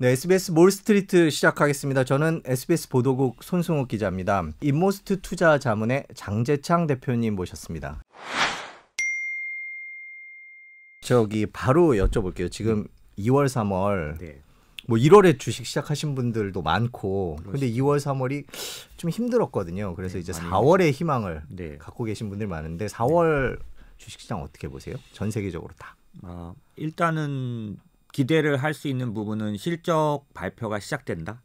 네, SBS 몰스트리트 시작하겠습니다. 저는 SBS 보도국 손승욱 기자입니다. 인모스트 투자 자문의 장재창 대표님 모셨습니다. 바로 여쭤볼게요. 지금 2월, 3월 네. 뭐 1월에 주식 시작하신 분들도 많고 근데 2월, 3월이 좀 힘들었거든요. 그래서 이제 4월에 희망을 갖고 계신 분들 많은데 4월 주식시장 어떻게 보세요? 전 세계적으로 다. 일단은 기대를 할 수 있는 부분은 실적 발표가 시작된다.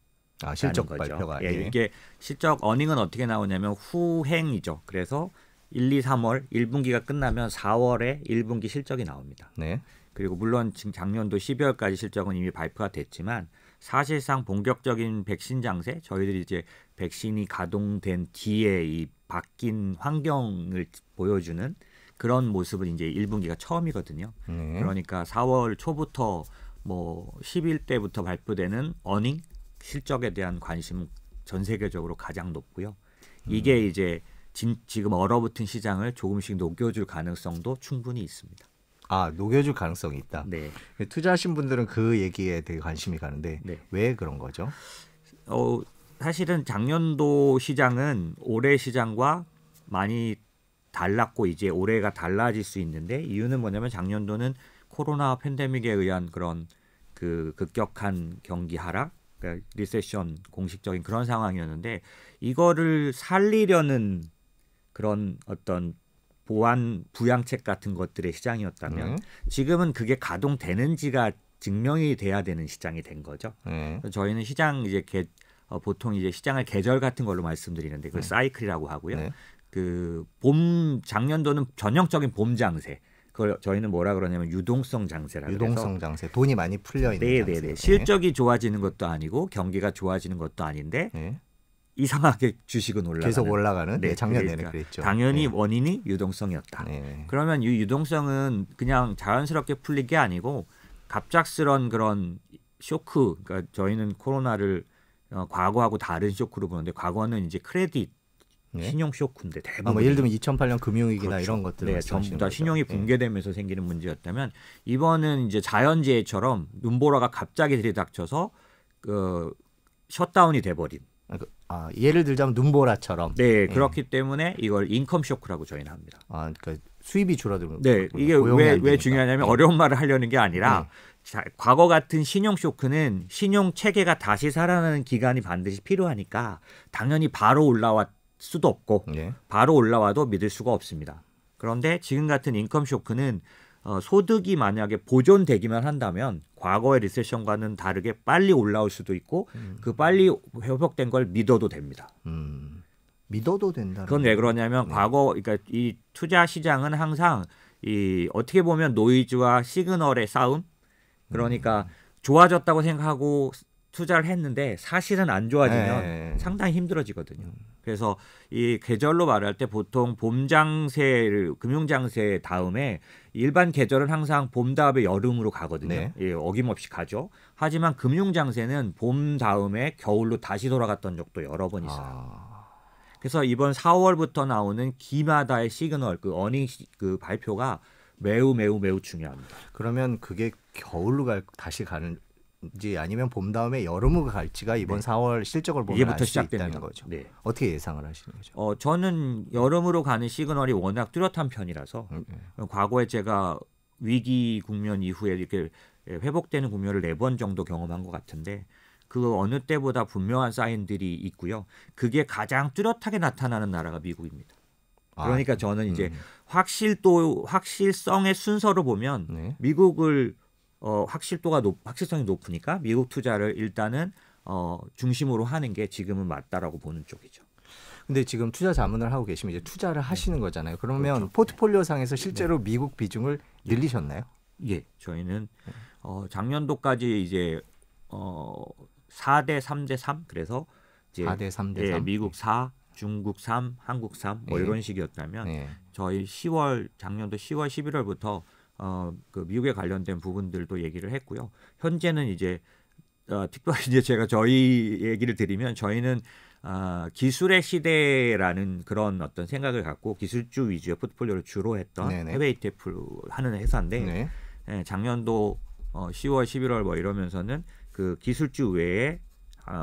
실적 발표가. 예, 이게 실적 어닝은 어떻게 나오냐면 후행이죠. 그래서 1, 2, 3월 1분기가 끝나면 4월에 1분기 실적이 나옵니다. 네. 그리고 물론 지금 작년도 12월까지 실적은 이미 발표가 됐지만 사실상 본격적인 백신 장세, 저희들이 이제 백신이 가동된 뒤에 이 바뀐 환경을 보여주는 그런 모습은 이제 1분기가 처음이거든요. 그러니까 4월 초부터 뭐 10일 때부터 발표되는 어닝 실적에 대한 관심은 전 세계적으로 가장 높고요. 이게 이제 지금 얼어붙은 시장을 조금씩 녹여줄 가능성도 충분히 있습니다. 녹여줄 가능성이 있다. 네. 투자하신 분들은 그 얘기에 되게 관심이 가는데 왜 그런 거죠? 사실은 작년도 시장은 올해 시장과 많이 달랐고 이제 올해가 달라질 수 있는데 이유는 뭐냐면 작년도는 코로나 팬데믹에 의한 그런 그 급격한 경기 하락, 그러니까 리세션 공식적인 그런 상황이었는데 이거를 살리려는 그런 어떤 보완 부양책 같은 것들의 시장이었다면 지금은 그게 가동되는지가 증명이 돼야 되는 시장이 된 거죠. 저희는 시장 이제 보통 이제 시장을 계절 같은 걸로 말씀드리는데 그걸 사이클이라고 하고요. 그 작년도는 전형적인 봄 장세. 그걸 저희는 뭐라 그러냐면 유동성 장세라고 해서 유동성 장세. 돈이 많이 풀려 있는 장세. 실적이 좋아지는 것도 아니고 경기가 좋아지는 것도 아닌데 이상하게 주식은 올라가는. 계속 올라가는. 작년 내내 그랬죠. 당연히 원인이 유동성이었다. 그러면 이 유동성은 그냥 자연스럽게 풀린 게 아니고 갑작스런 그런 쇼크. 그러니까 저희는 코로나를 과거하고 다른 쇼크로 보는데 과거는 이제 크레딧 신용 쇼크인데 대부분 예를 들면 2008년 금융위기나 이런 것들 전부 다 신용이 붕괴되면서 생기는 문제였다면 이번은 이제 자연재해처럼 눈보라가 갑자기 들이닥쳐서 그 셧다운이 돼버린. 예를 들자면 눈보라처럼. 그렇기 때문에 이걸 인컴 쇼크라고 저희는 합니다. 그러니까 수입이 줄어들고. 이게 왜 중요하냐면 어려운 말을 하려는 게 아니라 과거 같은 신용 쇼크는 신용 체계가 다시 살아나는 기간이 반드시 필요하니까 당연히 바로 올라왔 수도 없고 바로 올라와도 믿을 수가 없습니다. 그런데 지금 같은 인컴 쇼크는 소득이 만약에 보존되기만 한다면 과거의 리세션과는 다르게 빨리 올라올 수도 있고 그 빨리 회복된 걸 믿어도 됩니다. 믿어도 된다. 그건 왜 그러냐면 그러니까 이 투자 시장은 항상 어떻게 보면 노이즈와 시그널의 싸움. 그러니까 좋아졌다고 생각하고 투자를 했는데 사실은 안 좋아지면 상당히 힘들어지거든요. 그래서 이 계절로 말할 때 보통 봄 장세, 금융 장세 다음에 일반 계절은 항상 봄 다음에 여름으로 가거든요. 어김없이 가죠. 하지만 금융 장세는 봄 다음에 겨울로 다시 돌아갔던 적도 여러 번 있어요. 그래서 이번 4월부터 나오는 기마다의 시그널, 그 어닝 그 발표가 매우 중요합니다. 그러면 그게 겨울로 다시 가는지 아니면 봄 다음에 여름으로 갈지가 이번 4월 실적을 보면 알 수 있다는 거죠. 어떻게 예상을 하시는 거죠? 저는 여름으로 가는 시그널이 워낙 뚜렷한 편이라서 과거에 제가 위기 국면 이후에 이렇게 회복되는 국면을 4번 정도 경험한 것 같은데 그 어느 때보다 분명한 사인들이 있고요. 그게 가장 뚜렷하게 나타나는 나라가 미국입니다. 그러니까 저는 이제 확실성의 순서로 보면 미국을 확실성이 높으니까 미국 투자를 일단은 중심으로 하는 게 지금은 맞다라고 보는 쪽이죠. 근데 지금 투자 자문을 하고 계시면 이제 투자를 하시는 거잖아요. 그러면 포트폴리오 상에서 실제로 미국 비중을 늘리셨나요? 저희는 작년도까지 이제 4대 3대 3 그래서 이제 4대 3대 3 미국 4, 중국 3, 한국 3 뭐 이런 식이었다면 저희 작년도 10월 11월부터 그 미국에 관련된 부분들도 얘기를 했고요. 현재는 이제 특별히 이제 제가 저희 얘기를 드리면 저희는 기술의 시대라는 그런 어떤 생각을 갖고 기술주 위주의 포트폴리오를 주로 했던 해외 ETF 하는 회사인데 작년도 10월, 11월 뭐 이러면서는 그 기술주 외에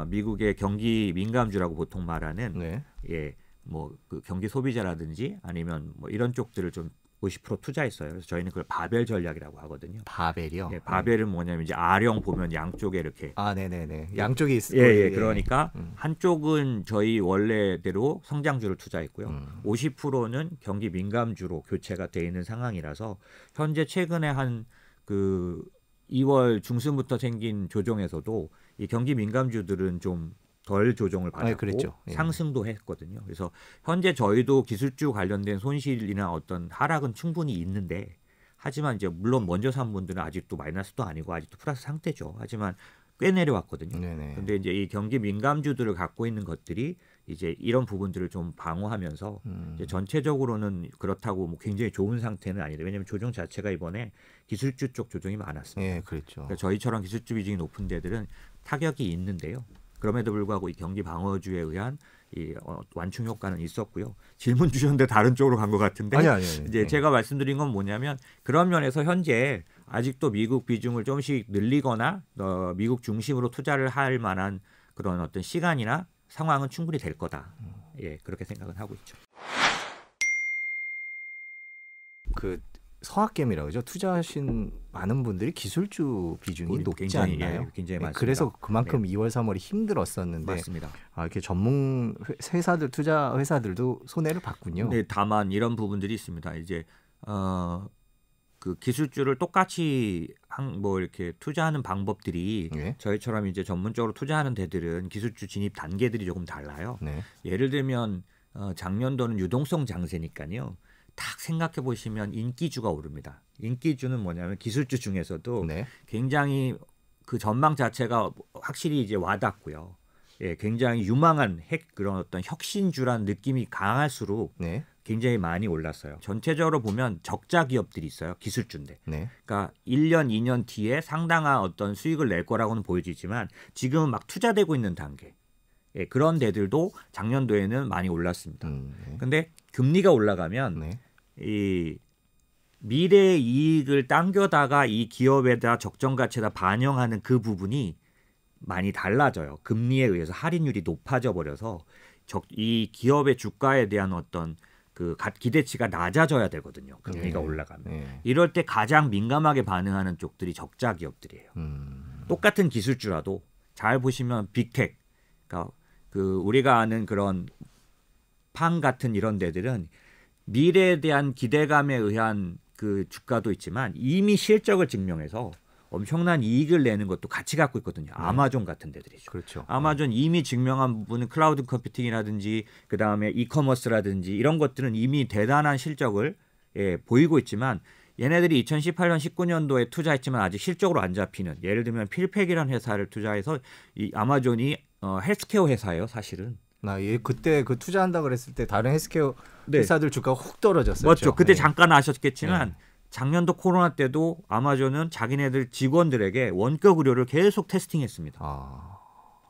미국의 경기 민감주라고 보통 말하는 네. 예, 뭐 그 경기 소비자라든지 아니면 뭐 이런 쪽들을 좀 50% 투자했어요. 그래서 저희는 그걸 바벨 전략이라고 하거든요. 바벨이요? 네, 바벨은 뭐냐면 이제 R형 보면 양쪽에 이렇게 네네네. 양쪽에 있을 예, 거예요. 예. 그러니까 한쪽은 저희 원래대로 성장주를 투자했고요. 50%는 경기 민감주로 교체가 돼 있는 상황이라서 현재 최근에 한 그 2월 중순부터 생긴 조정에서도 이 경기 민감주들은 좀 덜 조정을 받았고 그랬죠. 예. 상승도 했거든요. 그래서 현재 저희도 기술주 관련된 손실이나 어떤 하락은 충분히 있는데 하지만 이제 물론 먼저 산 분들은 아직도 마이너스도 아니고 아직도 플러스 상태죠. 하지만 꽤 내려왔거든요. 네네. 근데 이제 이 경기 민감주들을 갖고 있는 것들이 이제 이런 부분들을 좀 방어하면서 이제 전체적으로는 그렇다고 뭐 굉장히 좋은 상태는 아니다. 왜냐하면 조정 자체가 이번에 기술주 쪽 조정이 많았습니다. 예, 그렇죠. 그러니까 저희처럼 기술주 비중이 높은 데들은 타격이 있는데요. 그럼에도 불구하고 이 경기 방어주에 의한 이 완충 효과는 있었고요. 질문 주셨는데 다른 쪽으로 간 것 같은데 아니. 이제 제가 말씀드린 건 뭐냐면 그런 면에서 현재 아직도 미국 비중을 조금씩 늘리거나 미국 중심으로 투자를 할 만한 그런 어떤 시간이나 상황은 충분히 될 거다. 예, 그렇게 생각은 하고 있죠. 그 서학개미라고 그러죠. 투자하신 많은 분들이 기술주 비중이 높지 굉장히, 않나요? 예, 굉장히 많습니다. 그래서 그만큼 네. 2월, 3월이 힘들었었는데 맞습니다. 이렇게 전문 회사들, 투자 회사들도 손해를 봤군요. 네, 다만 이런 부분들이 있습니다. 이제 그 기술주를 똑같이 뭐 이렇게 투자하는 방법들이 네. 저희처럼 이제 전문적으로 투자하는 데들은 기술주 진입 단계들이 조금 달라요. 네. 예를 들면 작년도는 유동성 장세니까요. 딱 생각해 보시면 인기주가 오릅니다. 인기주는 뭐냐면 기술주 중에서도 네. 굉장히 그 전망 자체가 확실히 이제 와닿고요. 예, 굉장히 유망한 그런 어떤 혁신주란 느낌이 강할수록 네. 굉장히 많이 올랐어요. 전체적으로 보면 적자 기업들이 있어요. 기술주인데. 네. 그러니까 1년, 2년 뒤에 상당한 어떤 수익을 낼 거라고는 보여지지만 지금은 막 투자되고 있는 단계. 예, 그런 데들도 작년도에는 많이 올랐습니다. 네. 근데 금리가 올라가면 네. 이 미래 이익을 당겨다가 이 기업에다 적정 가치에다 반영하는 그 부분이 많이 달라져요. 금리에 의해서 할인율이 높아져 버려서 이 기업의 주가에 대한 어떤 그 기대치가 낮아져야 되거든요. 금리가 올라가면. 네. 이럴 때 가장 민감하게 반응하는 쪽들이 적자 기업들이에요. 똑같은 기술주라도 잘 보시면 빅텍, 그러니까 그 우리가 아는 그런 팡 같은 이런 데들은 미래에 대한 기대감에 의한 그 주가도 있지만 이미 실적을 증명해서 엄청난 이익을 내는 것도 같이 갖고 있거든요. 아마존 같은 데들이죠. 그렇죠. 아마존 이미 증명한 부분은 클라우드 컴퓨팅이라든지 그다음에 이커머스라든지 이런 것들은 이미 대단한 실적을 보이고 있지만 얘네들이 2018년 19년도에 투자했지만 아직 실적으로 안 잡히는 예를 들면 필팩이라는 회사를 투자해서 이 아마존이 헬스케어 회사예요, 사실은. 그때 그 투자한다 그랬을 때 다른 헬스케어 회사들 주가가 훅 떨어졌었죠. 맞죠. 그때 잠깐 아셨겠지만 작년도 코로나 때도 아마존은 자기네들 직원들에게 원격 의료를 계속 테스팅했습니다.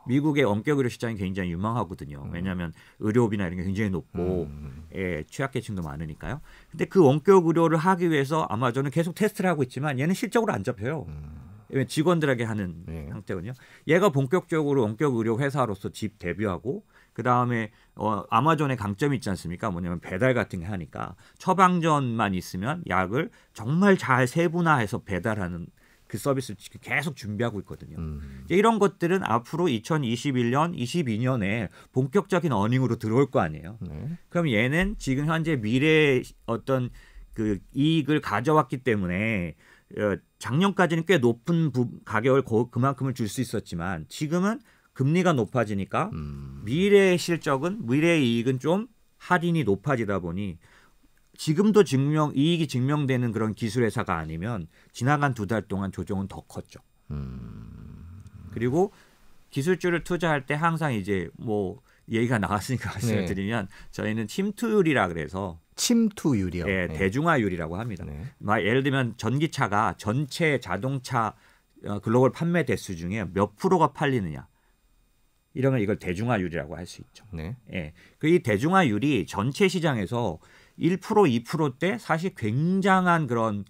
미국의 원격 의료 시장이 굉장히 유망하거든요. 왜냐하면 의료비나 이런 게 굉장히 높고 취약계층도 많으니까요. 근데 그 원격 의료를 하기 위해서 아마존은 계속 테스트를 하고 있지만 얘는 실적으로 안 잡혀요. 직원들에게 하는 상태거든요. 얘가 본격적으로 원격 의료 회사로서 집 데뷔하고 그 다음에 아마존의 강점이 있지 않습니까? 뭐냐면 배달 같은 게 하니까 처방전만 있으면 약을 정말 잘 세분화해서 배달하는 그 서비스를 계속 준비하고 있거든요. 이런 것들은 앞으로 2021년, 22년에 본격적인 어닝으로 들어올 거 아니에요. 그럼 얘는 지금 현재 미래의 어떤 그 이익을 가져왔기 때문에 작년까지는 꽤 높은 가격을 그만큼을 줄 수 있었지만 지금은 금리가 높아지니까 미래의 실적은 미래의 이익은 좀 할인이 높아지다 보니 지금도 이익이 증명되는 그런 기술 회사가 아니면 지나간 2달 동안 조정은 더 컸죠. 그리고 기술주를 투자할 때 항상 이제 뭐 얘기가 나왔으니까 말씀을 드리면 저희는 침투율이라 그래서 침투율이요. 네, 대중화율이라고 합니다. 예를 들면 전기차가 전체 자동차 글로벌 판매 대수 중에 몇 프로가 팔리느냐. 이러면 이걸 대중화율이라고 할 수 있죠. 이 대중화율이 전체 시장에서 1%, 2%대 사실 굉장한 그런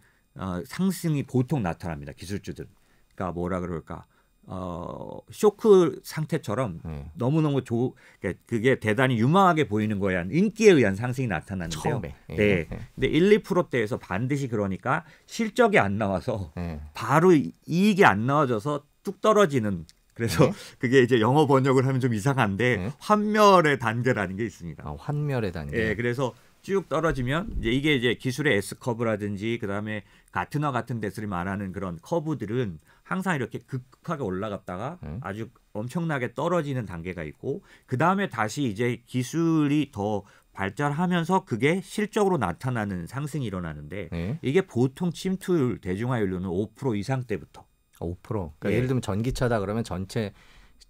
상승이 보통 나타납니다. 기술주들. 그러니까 뭐라 그럴까? 쇼크 상태처럼 너무너무 그게 대단히 유망하게 보이는 거에 대한 인기에 의한 상승이 나타나는데요. 처음에. 네. 근데 1, 2%대에서 반드시 그러니까 실적이 안 나와서 바로 이익이 안 나와져서 뚝 떨어지는 그래서 그게 이제 영어 번역을 하면 좀 이상한데 환멸의 단계라는 게 있습니다. 환멸의 단계. 네, 그래서 쭉 떨어지면 이게 이제 기술의 S 커브라든지 그다음에 가트너 같은 데서 말하는 그런 커브들은 항상 이렇게 급하게 올라갔다가 아주 엄청나게 떨어지는 단계가 있고 그다음에 다시 이제 기술이 더 발전하면서 그게 실적으로 나타나는 상승이 일어나는데 이게 보통 침투율 대중화율로는 5% 이상 때부터 5%. 그러니까 예를 들면 전기차다 그러면 전체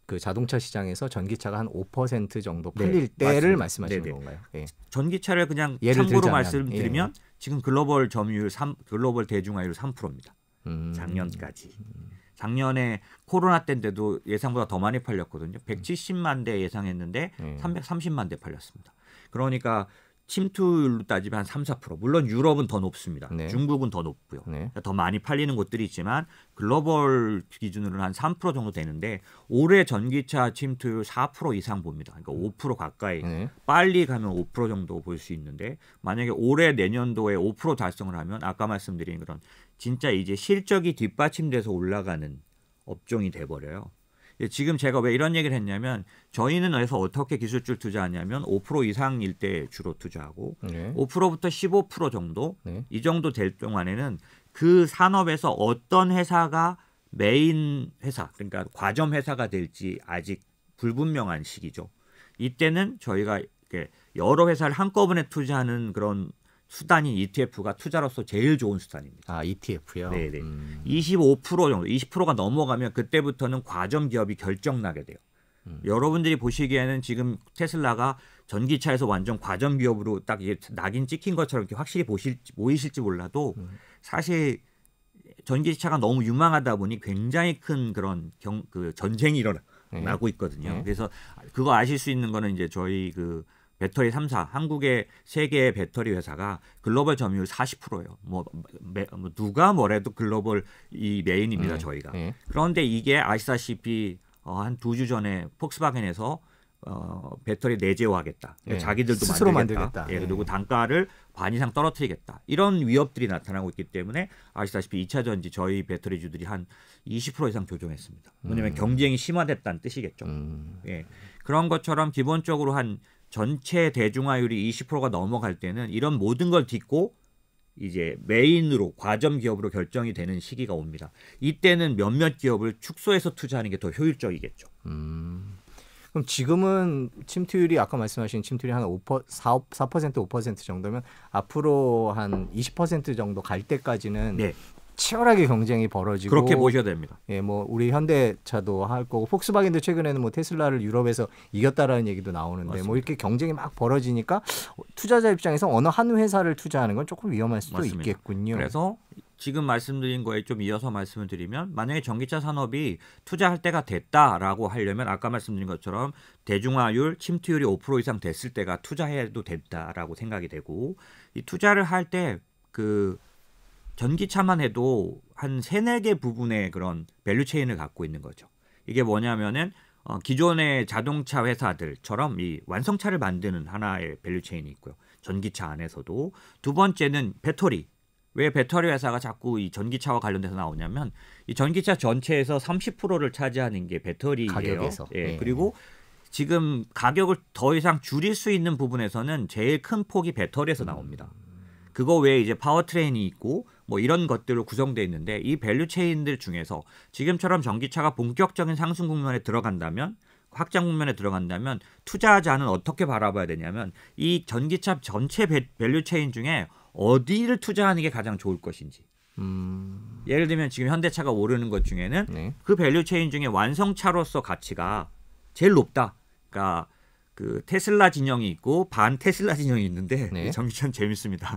그 자동차 시장에서 전기차가 한 5% 정도 팔릴 때를 맞습니다. 말씀하시는 건가요? 전기차를 그냥 참고로 말씀드리면 지금 글로벌 점유율 글로벌 대중화율 3%입니다. 작년까지. 작년에 코로나 때인데도 예상보다 더 많이 팔렸거든요. 170만 대 예상했는데 330만 대 팔렸습니다. 그러니까 침투율로 따지면 한 3, 4%. 물론 유럽은 더 높습니다. 중국은 더 높고요. 더 많이 팔리는 곳들이 있지만 글로벌 기준으로는 한 3% 정도 되는데 올해 전기차 침투율 4% 이상 봅니다. 그러니까 5% 가까이. 빨리 가면 5% 정도 볼 수 있는데 만약에 올해 내년도에 5% 달성을 하면 아까 말씀드린 그런 진짜 이제 실적이 뒷받침돼서 올라가는 업종이 돼버려요. 지금 제가 왜 이런 얘기를 했냐면 저희는 그래서 어떻게 기술주를 투자하냐면 5% 이상일 때 주로 투자하고 5%부터 15% 정도 이 정도 될 동안에는 그 산업에서 어떤 회사가 메인 회사 그러니까 과점 회사가 될지 아직 불분명한 시기죠. 이때는 저희가 여러 회사를 한꺼번에 투자하는 그런 수단인 ETF가 투자로서 제일 좋은 수단입니다. ETF요? 네네. 25% 정도, 20%가 넘어가면 그때부터는 과점 기업이 결정나게 돼요. 여러분들이 보시기에는 지금 테슬라가 전기차에서 완전 과점 기업으로 딱 이게 낙인 찍힌 것처럼 이렇게 확실히 보이실지 몰라도 사실 전기차가 너무 유망하다 보니 굉장히 큰 그런 그 전쟁이 일어나고 있거든요. 그래서 그거 아실 수 있는 거는 이제 저희 그 배터리 3사, 한국의 세계의 배터리 회사가 글로벌 점유율 40%예요. 누가 뭐래도 글로벌 이 메인입니다, 저희가. 그런데 이게 아시다시피 한 2주 전에 폭스바겐에서 배터리 내재화하겠다. 자기들도 스스로 만들겠다. 그리고 단가를 반 이상 떨어뜨리겠다. 이런 위협들이 나타나고 있기 때문에 아시다시피 2차 전지 저희 배터리주들이 한 20% 이상 조정했습니다. 왜냐하면 경쟁이 심화됐다는 뜻이겠죠. 그런 것처럼 기본적으로 한 전체 대중화율이 20%가 넘어갈 때는 이런 모든 걸 딛고 이제 메인으로 과점 기업으로 결정이 되는 시기가 옵니다. 이때는 몇몇 기업을 축소해서 투자하는 게 더 효율적이겠죠. 그럼 지금은 침투율이 아까 말씀하신 침투율이 한 4%, 5% 정도면 앞으로 한 20% 정도 갈 때까지는 치열하게 경쟁이 벌어지고 그렇게 보셔야 됩니다. 뭐 우리 현대차도 할 거고 폭스바겐도 최근에는 뭐 테슬라를 유럽에서 이겼다라는 얘기도 나오는데 맞습니다. 뭐 이렇게 경쟁이 막 벌어지니까 투자자 입장에서 어느 한 회사를 투자하는 건 조금 위험할 수도 맞습니다. 있겠군요. 그래서 지금 말씀드린 거에 좀 이어서 말씀을 드리면 만약에 전기차 산업이 투자할 때가 됐다라고 하려면 아까 말씀드린 것처럼 대중화율, 침투율이 5% 이상 됐을 때가 투자해도 됐다라고 생각이 되고 이 투자를 할 때 그 전기차만 해도 한 3-4개 부분의 그런 밸류체인을 갖고 있는 거죠. 이게 뭐냐면은 기존의 자동차 회사들처럼 이 완성차를 만드는 하나의 밸류체인이 있고요. 전기차 안에서도 두 번째는 배터리. 왜 배터리 회사가 자꾸 이 전기차와 관련돼서 나오냐면 이 전기차 전체에서 30%를 차지하는 게 배터리예요. 가격에서. 그리고 지금 가격을 더 이상 줄일 수 있는 부분에서는 제일 큰 폭이 배터리에서 나옵니다. 그거 외에 이제 파워트레인이 있고 뭐 이런 것들로 구성되어 있는데 이 밸류체인들 중에서 지금처럼 전기차가 본격적인 상승 국면에 들어간다면 확장 국면에 들어간다면 투자자는 어떻게 바라봐야 되냐면 이 전기차 전체 밸류체인 중에 어디를 투자하는 게 가장 좋을 것인지. 예를 들면 지금 현대차가 오르는 것 중에는 그 밸류체인 중에 완성차로서 가치가 제일 높다. 그러니까 그 테슬라 진영이 있고 반 테슬라 진영이 있는데 전기차는 재밌습니다.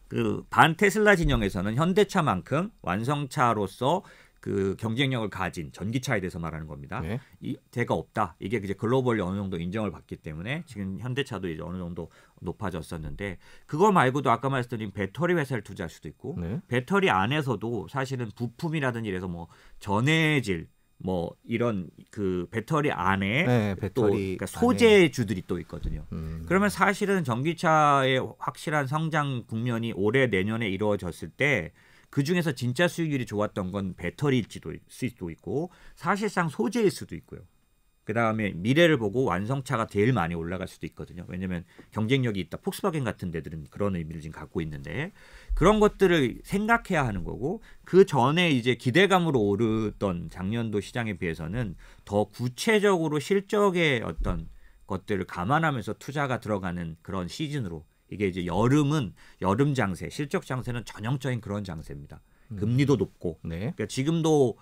그 반 테슬라 진영에서는 현대차만큼 완성차로서 그 경쟁력을 가진 전기차에 대해서 말하는 겁니다. 이 대가 없다. 이게 이제 글로벌리 어느 정도 인정을 받기 때문에 지금 현대차도 이제 어느 정도 높아졌었는데 그거 말고도 아까 말씀드린 배터리 회사를 투자할 수도 있고 배터리 안에서도 사실은 부품이라든지 이래서 뭐 전해질 뭐 이런 그 배터리 안에 네, 또 그러니까 소재주들이 또 있거든요. 그러면 사실은 전기차의 확실한 성장 국면이 올해 내년에 이루어졌을 때 그 중에서 진짜 수익률이 좋았던 건 배터리일 수도 있고 사실상 소재일 수도 있고요. 그 다음에 미래를 보고 완성차가 제일 많이 올라갈 수도 있거든요. 왜냐하면 경쟁력이 있다. 폭스바겐 같은 데들은 그런 의미를 지금 갖고 있는데 그런 것들을 생각해야 하는 거고 그 전에 이제 기대감으로 오르던 작년도 시장에 비해서는 더 구체적으로 실적의 어떤 것들을 감안하면서 투자가 들어가는 그런 시즌으로 이게 이제 여름은 여름 장세, 실적 장세는 전형적인 그런 장세입니다. 금리도 높고 네. 그러니까 지금도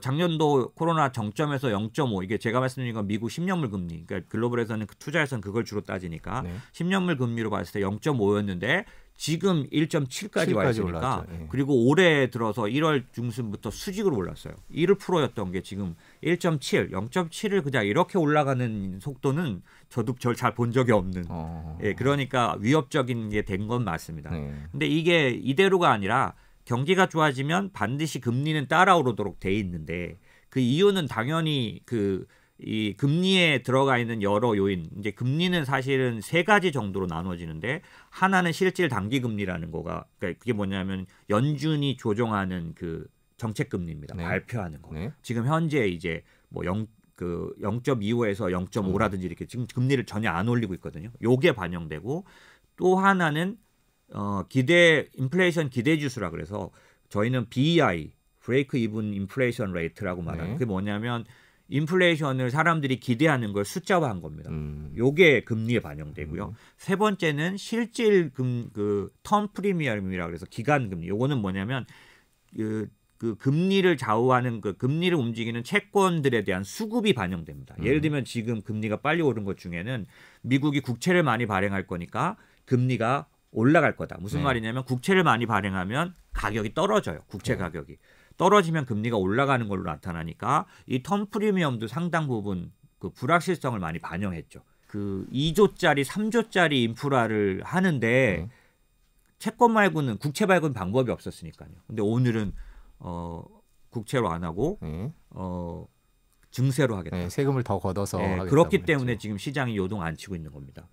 작년도 코로나 정점에서 0.5 이게 제가 말씀드린 건 미국 10년물 금리 그러니까 글로벌에서는 투자에서는 그걸 주로 따지니까 네. 10년물 금리로 봤을 때 0.5였는데 지금 1.7까지 와 있으니까 네. 그리고 올해 들어서 1월 중순부터 수직으로 올랐어요. 1%였던 게 지금 1.7, 0.7을 그냥 이렇게 올라가는 속도는 저도 잘 본 적이 없는 예, 그러니까 위협적인 게 된 건 맞습니다. 근데 이게 이대로가 아니라 경기가 좋아지면 반드시 금리는 따라오르도록 돼 있는데 그 이유는 당연히 이 금리에 들어가 있는 여러 요인 이제 금리는 사실은 세 가지 정도로 나눠지는데 하나는 실질 단기 금리라는 거가 그러니까 그게 뭐냐면 연준이 조정하는 그 정책 금리입니다. 네. 발표하는 거. 네. 지금 현재 이제 뭐 0.25에서 0.5라든지 이렇게 지금 금리를 전혀 안 올리고 있거든요. 요게 반영되고 또 하나는 인플레이션 기대 지수라 그래서 저희는 BEI, 브레이크 이븐 인플레이션 레이트라고 말하는 네. 그게 뭐냐면 인플레이션을 사람들이 기대하는 걸 숫자화한 겁니다. 요게 금리에 반영되고요. 세 번째는 실질 턴 프리미엄이라 그래서 기간 금리. 요거는 뭐냐면 그 금리를 좌우하는 그 금리를 움직이는 채권들에 대한 수급이 반영됩니다. 예를 들면 지금 금리가 빨리 오른 것 중에는 미국이 국채를 많이 발행할 거니까 금리가 올라갈 거다. 무슨 말이냐면 국채를 많이 발행하면 가격이 떨어져요. 국채 가격이. 떨어지면 금리가 올라가는 걸로 나타나니까 이 턴 프리미엄도 상당 부분 그 불확실성을 많이 반영했죠. 그 2조짜리, 3조짜리 인프라를 하는데 채권 말고는 국채 말고는 방법이 없었으니까요. 근데 오늘은 국채로 안 하고 증세로 하겠다. 네, 세금을 더 걷어서 하겠다고 그렇기 그랬죠. 때문에 지금 시장이 요동 안 치고 있는 겁니다.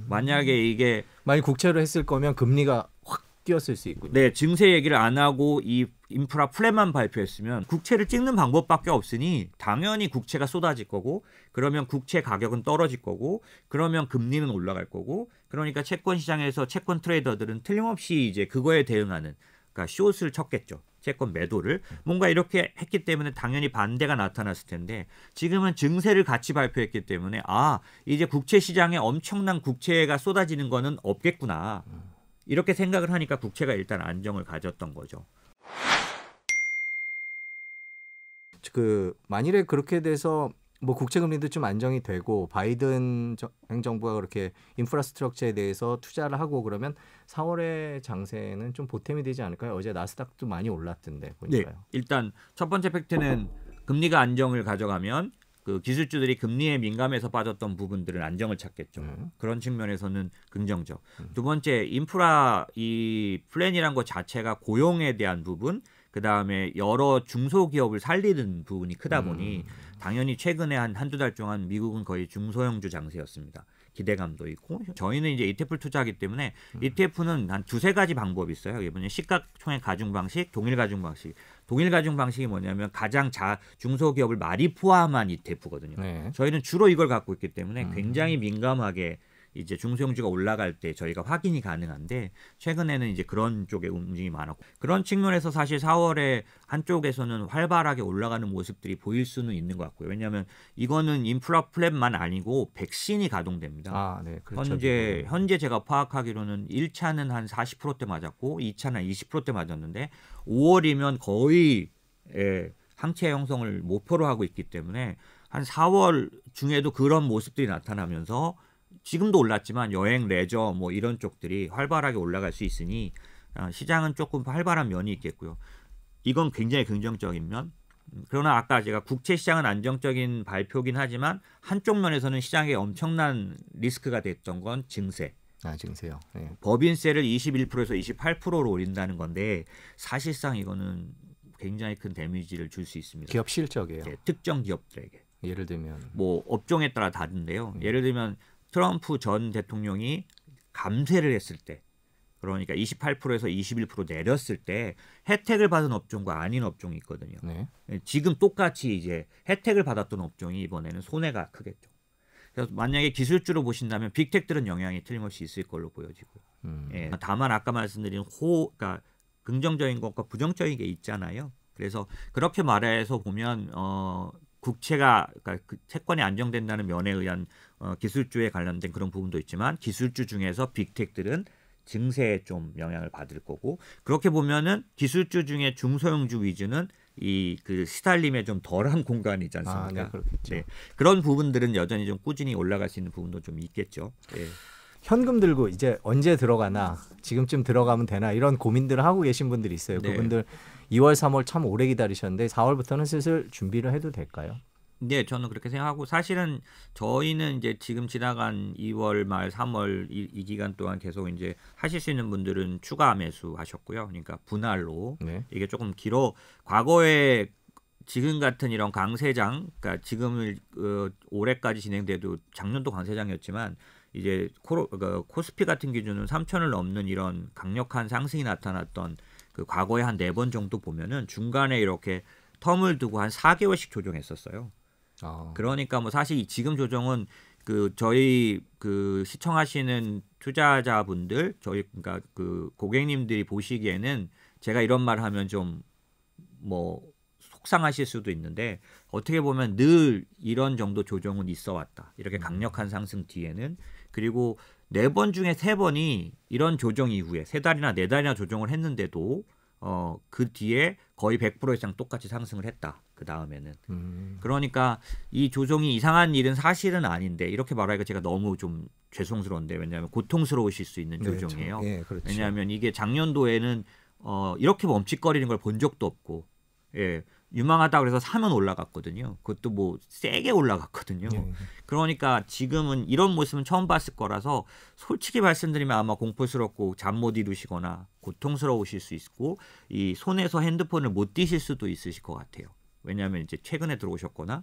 만약에 이게 만약 국채로 했을 거면 금리가 확 뛰었을 수 있군요. 네, 증세 얘기를 안 하고 이 인프라 플랜만 발표했으면 국채를 찍는 방법밖에 없으니 당연히 국채가 쏟아질 거고 그러면 국채 가격은 떨어질 거고 그러면 금리는 올라갈 거고 그러니까 채권 시장에서 채권 트레이더들은 틀림없이 이제 그거에 대응하는 그러니까 숏을 쳤겠죠. 채권 매도를 뭔가 이렇게 했기 때문에 당연히 반대가 나타났을 텐데 지금은 증세를 같이 발표했기 때문에 이제 국채 시장에 엄청난 국채가 쏟아지는 거는 없겠구나. 이렇게 생각을 하니까 국채가 일단 안정을 가졌던 거죠. 만일에 그렇게 돼서 뭐 국채 금리도 좀 안정이 되고 바이든 행정부가 그렇게 인프라스트럭처에 대해서 투자를 하고 그러면 4월의 장세는 좀 보탬이 되지 않을까요? 어제 나스닥도 많이 올랐던데 보니까요. 네, 일단 첫 번째 팩트는 금리가 안정을 가져가면 그 기술주들이 금리에 민감해서 빠졌던 부분들은 안정을 찾겠죠. 그런 측면에서는 긍정적. 두 번째, 인프라 이 플랜이란 것 자체가 고용에 대한 부분, 그 다음에 여러 중소기업을 살리는 부분이 크다 보니 당연히 최근에 한두 달 동안 미국은 거의 중소형주 장세였습니다. 기대감도 있고 저희는 이제 ETF를 투자하기 때문에 ETF는 한 두세 가지 방법이 있어요. 이번에 시가총액 가중 방식, 동일 가중 방식. 동일 가중 방식이 뭐냐면 가장 중소기업을 많이 포함한 ETF거든요. 네. 저희는 주로 이걸 갖고 있기 때문에 굉장히 민감하게 이제 중소형주가 올라갈 때 저희가 확인이 가능한데 최근에는 이제 그런 쪽의 움직임이 많았고 그런 측면에서 사실 4월에 한쪽에서는 활발하게 올라가는 모습들이 보일 수는 있는 것 같고요. 왜냐하면 이거는 인프라 플랜만 아니고 백신이 가동됩니다. 네, 그렇죠. 현재 제가 파악하기로는 1차는 한 40%대 맞았고 2차는 한 20%대 맞았는데 5월이면 거의 항체 형성을 목표로 하고 있기 때문에 한 4월 중에도 그런 모습들이 나타나면서 지금도 올랐지만 여행, 레저 뭐 이런 쪽들이 활발하게 올라갈 수 있으니 시장은 조금 활발한 면이 있겠고요. 이건 굉장히 긍정적인 면. 그러나 아까 제가 국채 시장은 안정적인 발표긴 하지만 한쪽 면에서는 시장에 엄청난 리스크가 됐던 건 증세. 증세요. 네. 법인세를 21%에서 28%로 올린다는 건데 사실상 이거는 굉장히 큰 데미지를 줄 수 있습니다. 기업 실적이에요. 네, 특정 기업들에게. 예를 들면 뭐 업종에 따라 다른데요. 예를 들면 트럼프 전 대통령이 감세를 했을 때, 그러니까 28%에서 21% 내렸을 때 혜택을 받은 업종과 아닌 업종이 있거든요. 네. 지금 똑같이 이제 혜택을 받았던 업종이 이번에는 손해가 크겠죠. 그래서 만약에 기술주로 보신다면 빅텍들은 영향이 틀림없이 있을 걸로 보여지고, 예, 다만 아까 말씀드린 그러니까 긍정적인 것과 부정적인 게 있잖아요. 그래서 그렇게 말해서 보면 국채가 그러니까 그 채권이 안정된다는 면에 의한 기술주에 관련된 그런 부분도 있지만 기술주 중에서 빅텍들은 증세에 좀 영향을 받을 거고, 그렇게 보면은 기술주 중에 중소형주 위주는 이 그 시달림에 좀 덜한 공간이지 않습니까? 네, 그렇겠죠. 네, 그런 부분들은 여전히 좀 꾸준히 올라갈 수 있는 부분도 좀 있겠죠. 네. 현금 들고 이제 언제 들어가나 지금쯤 들어가면 되나 이런 고민들을 하고 계신 분들이 있어요. 네. 그분들 2월, 3월 참 오래 기다리셨는데 4월부터는 슬슬 준비를 해도 될까요? 네, 저는 그렇게 생각하고, 사실은 저희는 이제 지금 지나간 2월 말 3월 이 기간 동안 계속 이제 하실 수 있는 분들은 추가 매수 하셨고요. 그러니까 분할로 네. 이게 조금 길어. 과거에 지금 같은 이런 강세장, 그러니까 지금을 올해까지 진행돼도 작년도 강세장이었지만 이제 코스피 같은 기준은 3,000을 넘는 이런 강력한 상승이 나타났던 그 과거에 한 4번 정도 보면은 중간에 이렇게 텀을 두고 한 4개월씩 조정했었어요. 그러니까 뭐 사실 지금 조정은 그 저희 그 시청하시는 투자자분들, 저희 그러니까 그 고객님들이 보시기에는 제가 이런 말 하면 좀 뭐 속상하실 수도 있는데, 어떻게 보면 늘 이런 정도 조정은 있어 왔다. 이렇게 강력한 상승 뒤에는. 그리고 4번 중에 3번이 이런 조정 이후에 3달이나 4달이나 조정을 했는데도 그 뒤에 거의 100% 이상 똑같이 상승을 했다. 그 다음에는. 그러니까 이 조정이 이상한 일은 사실은 아닌데, 이렇게 말하기가 제가 너무 좀 죄송스러운데, 왜냐하면 고통스러우실 수 있는 조정이에요. 네, 그렇죠. 왜냐하면 이게 작년도에는 이렇게 멈칫거리는 걸 본 적도 없고, 예, 유망하다 그래서 사면 올라갔거든요. 그것도 뭐 세게 올라갔거든요. 그러니까 지금은 이런 모습은 처음 봤을 거라서 솔직히 말씀드리면 아마 공포스럽고 잠 못 이루시거나 고통스러우실 수 있고, 이 손에서 핸드폰을 못 띄실 수도 있으실 것 같아요. 왜냐하면 이제 최근에 들어오셨거나